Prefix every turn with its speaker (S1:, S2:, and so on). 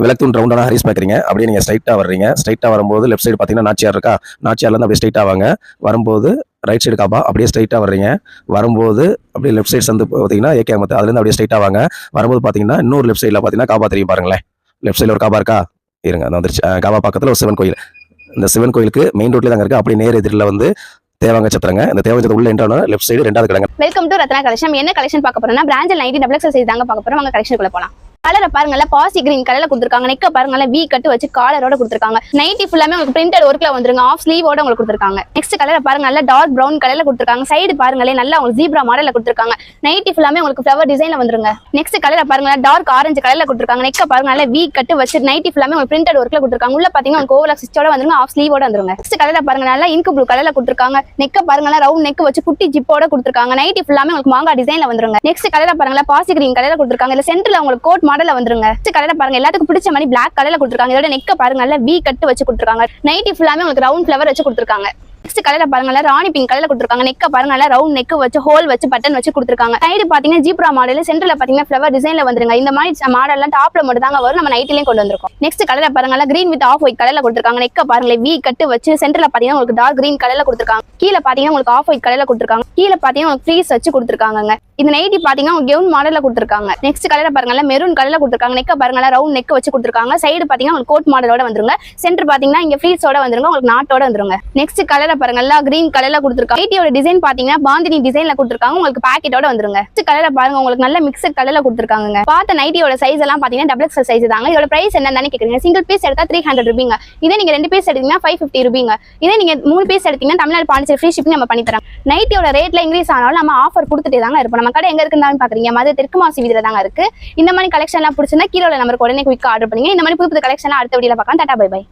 S1: விளக்குன் ரவுண்டான ஹரிஸ் பார்க்குறீங்க. அப்படியே நீங்கள் ஸ்ட்ரைட்டாக வர்றீங்க. ஸ்ட்ரைட்டாக வரும்போது லெஃப்ட் சைடு பார்த்தீங்கன்னா நாச்சியார் இருக்கா, நாச்சியார்லேருந்து அப்படியே ஸ்ட்ரைட்டாக வாங்க. வரும்போது ரைட் சைடு காபா, அப்படியே ஸ்ட்ரைட்டாக வர்றீங்க. வரும்போது அப்படியே லெஃப்ட் சைடு சந்து பார்த்தீங்கன்னா ஏகே அகமத், அதுலேருந்து அப்படியே ஸ்ட்ரைட்டாக வாங்க. வரும்போது பார்த்தீங்கன்னா இன்னொரு லெஃப்ட் சைடில் பார்த்தீங்கன்னா காபா தெரியும் பாருங்களேன். லெஃப்ட் சைடில் ஒரு காபா இருக்கா, இருங்க அது வந்துருச்சு. காபா பக்கத்தில் ஒரு சிவன் கோயில். இந்த சிவன் கோயிலுக்கு மெயின் ரோட்லேயே தாங்க இருக்குது. அப்படி நேர் எதிரில் வந்து தேவாங்க சத்திரங்க. இந்த தேவாங்க சத்திரம் உள்ள என்ட்ரான லெஃப்ட் சைடு 2வது கடைங்க.
S2: Welcome to Ratna collection. என்ன கலெக்ஷன் பார்க்க போறோம்னா பிராஞ்சல் 90 டபுள் எக்ஸல் சைஸ் தாங்க பார்க்க போறோம். வாங்க கலெக்ஷனுக்குள்ள போலாம். கலரை பாருங்கல்ல, பாசி கிரீன் கலர்ல கொடுத்துருக்காங்க. நெக்க பாருங்கல்ல, வி கட்டு வச்சு காலரோட கொடுத்துருக்காங்க. நைட்டி ஃபுல்லாமே உங்களுக்கு பிரிண்டட் ஒர்க்ல வந்துருங்க. ஆஃப் ஸ்லீவோட உங்களுக்கு கொடுத்துருக்காங்க. நெக்ஸ்ட் கலரை பாருங்கல்ல, டார்க் பிரவுன் கலர்ல கொடுத்துருக்காங்க. சைடு பாருங்களே நல்லா உங்களுக்கு ஜீப்ரா மாடல்ல கொடுத்துருக்காங்க. நைட்டி ஃபுல்லாமே உங்களுக்கு ஃப்ளவர் டிசைன்ல வந்துருங்க. நெக்ஸ்ட் கலரை பாருங்கல்ல, டார்க் ஆரஞ்சு கலர்ல கொடுத்துருக்காங்க. நெக்க பாருங்கல்ல, வி கட்டு வச்சு நைட்டி ஃபுல்லாமே உங்களுக்கு பிரிண்டட் ஒர்க்ல கொடுத்துருக்காங்க. உள்ள பாத்தீங்கன்னா உங்களுக்கு ஓவலாக் ஸ்டிச்சோட வந்துருங்க. ஆஃப் ஸ்லீவோட வந்துருங்க. நெக்ஸ்ட் கலரை பாருங்க, நல்லா இங்க் ப்ளூ கலர்ல கொடுத்துருக்காங்க. நெக்க பாருங்கல்ல, ரவுண்ட் நெக் வச்சு குட்டி ஜிப்போட கொடுத்துருக்காங்க. நைட்டி ஃபுல்லாமே உங்களுக்கு மாங்கா டிசைன்ல வந்துருங்க. நெக்ஸ்ட் கலரை பாருங்கல்ல, பாசி கிரீன் கலர்ல கொடுத்துருக்காங்க. இல்ல சென்டர்ல உங்களுக்கு கோட் மாடல்ல வந்துருங்க. கலரை பாருங்க, எல்லாத்துக்கும் பிடிச்ச மாதிரி பிளாக் கலர்ல கொடுத்துருக்காங்க. இதோட நெக்க பாருங்க, நல்ல வி கட்டு வச்சு கொடுத்துருக்காங்க. நைட்டி ஃபுல்லாமே உங்களுக்கு ரவுண்ட் ஃப்ளவர் வச்சு கொடுத்துருக்காங்க. நெக்ஸ்ட் கலரை பாருங்க, ராணி பிங்க் கலர்ல கொடுத்துருக்காங்க. நெக்க பாருங்க, ரவுண்ட் நெக் வச்சு ஹோல் வச்சு பட்டன் வச்சு கொடுத்துருக்காங்க. சைடு பாத்தீங்கன்னா ஜீப்ரா மாடல், சென்டர்ல பாத்தீங்கன்னா ஃப்ளவர் டிசைன்ல வந்துருங்க. இந்த மாதிரி மாடல்லாம் டாப்ல மட்டும் தாங்க வரும். நம்ம நைட்டிலையும் கொண்டு வந்திருக்கோம். நெக்ஸ்ட் கலரை பாருங்க, கிரீன் வித் ஆஃப் ஒயிட் கலர்ல கொடுத்துருக்காங்க. நெக்க பாருங்க, வி கட்டு வச்சு சென்டர்ல பாத்தீங்கன்னா உங்களுக்கு டார்க் கிரீன் கலர்ல கொடுத்துருக்காங்க. கீழே பாத்தீங்கன்னா உங்களுக்கு ஆஃப் ஒயிட் கலர்ல கொடுத்துருக்காங்க. கீழே பாத்தீங்கன்னா உங்களுக்கு ஃப்ரீஸ் வச்சு கொடுத்துருக்காங்க. இந்த நைட்டி பாத்தீங்கன்னா உங்களுக்கு கவுன் மாடல்ல கொடுத்துருக்காங்க. நெக்ஸ்ட் கலரை பாருங்க, மெரூன் கலர்ல கொடுத்துருக்காங்க. நெக்க பாருங்க, ரவுண்ட் நெக் வச்சு கொடுத்துருக்காங்க. சைடு பாத்தீங்கன்னா உங்களுக்கு கோட் மாடலோட வந்துருங்க. சென்டர் பாத்தீங்கன்னா இங்க ஃப்ரீஸோட வந்துருங்க, உங்களுக்கு நாட்டோட வந்துருங்க. நெக்ஸ்ட் கலரை பாருங்க, கிரீன் கலர்ல கொடுத்துருக்காங்க. நைட்டியோட டிசைன் பாத்தீங்கன்னா பாந்தினி டிசைன்ல கொடுத்துருக்காங்க. உங்களுக்கு பாக்கெட்டோட வந்துருங்க. நெக்ஸ்ட் கலரை பாருங்க, உங்களுக்கு நல்ல மிக்சட் கலர்ல கொடுத்துருக்காங்க. பார்த்த நைட்டியோட சைஸ் எல்லாம் பாத்தீங்கன்னா டபுள் எக்ஸல் சைஸ் தாங்க. இதோட பிரைஸ் என்னன்னு கேக்குறீங்க. சிங்கிள் பீஸ் எடுத்தா 300 ரூபாய்ங்க. இதே நீங்க 2 பீஸ் எடுத்தீங்கன்னா 550 ரூபாய்ங்க. இதே நீங்க 3 பீஸ் எடுத்தீங்கன்னா தமிழ்நாடு பாண்டிச்சேரி ஃப்ரீ ஷிப்பிங் நம்ம பண்ணி தரோம். நைட்டியோட ரேட்ல இன்க்ரீஸ் ஆனாலும் நம்ம ஆஃபர் கொடுத்துட்டே தாங்க இருப்போம். நம்ம கடை எங்க இருக்குன்னு பாக்குறீங்க, மதுரை தெற்கு மாசி வீதியில தாங்க இருக்கு. இந்த மாதிரி கலெக்ஷன் எல்லாம் பிடிச்சிருந்தா கீழே நம்பருக்கு உடனே குயிக்கா ஆர்டர் பண்ணுங்க. இந்த மாதிரி புது புது கலெக்ஷன் அடுத்த வீடியோல பார்க்கலாம். Tata bye by.